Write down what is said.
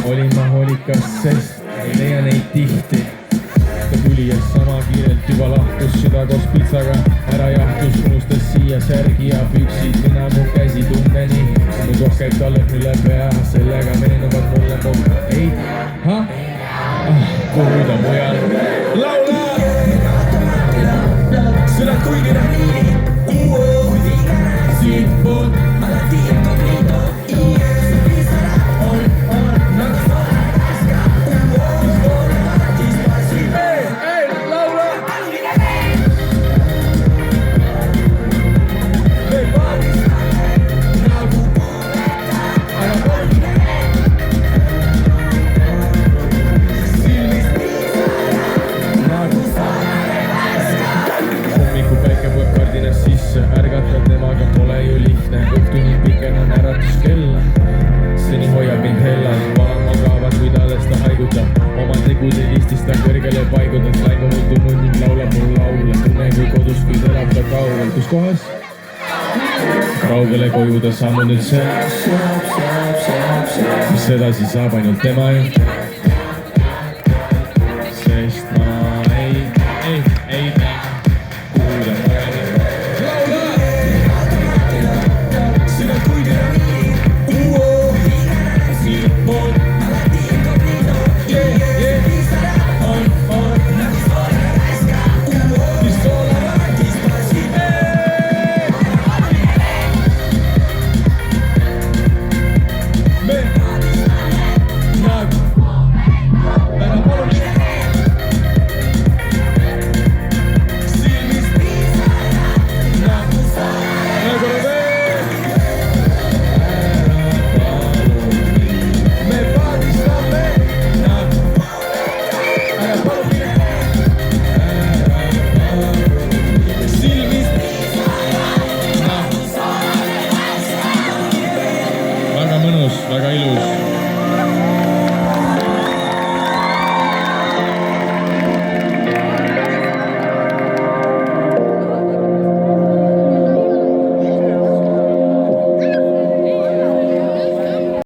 Olin ma hoolikas, sest ei leia neid tihti. Ta tuli ja sama kiirelt juba lahtus, süda koos pitsaga ära jahtus, unustas siia särgi ja püksid, mina mu käsi tundeni. Mu sohked kallab üle pea, sellega meenuvad mulle mu kuhu ta mujal. Laula! Sõnad kuigi nähni, kui viigane siitpoolt, alati incognito, ärgatad temaga pole ju lihtne, õhtuni pikem on äratuskella. Seni hoiab mind hellal, valad magavad, kuid alles ta haigutab. Oma tegude listis ta kõrgele paigutab, laimu muutunud ning laulab mul laule. Tunne kui kodus, kuid elab ta kaugel. Kus kohas? Kaugele koju ta sammu nüüd see. Mis edasi saab ainult tema ju. Sest ma ei väga mõnus, väga ilus.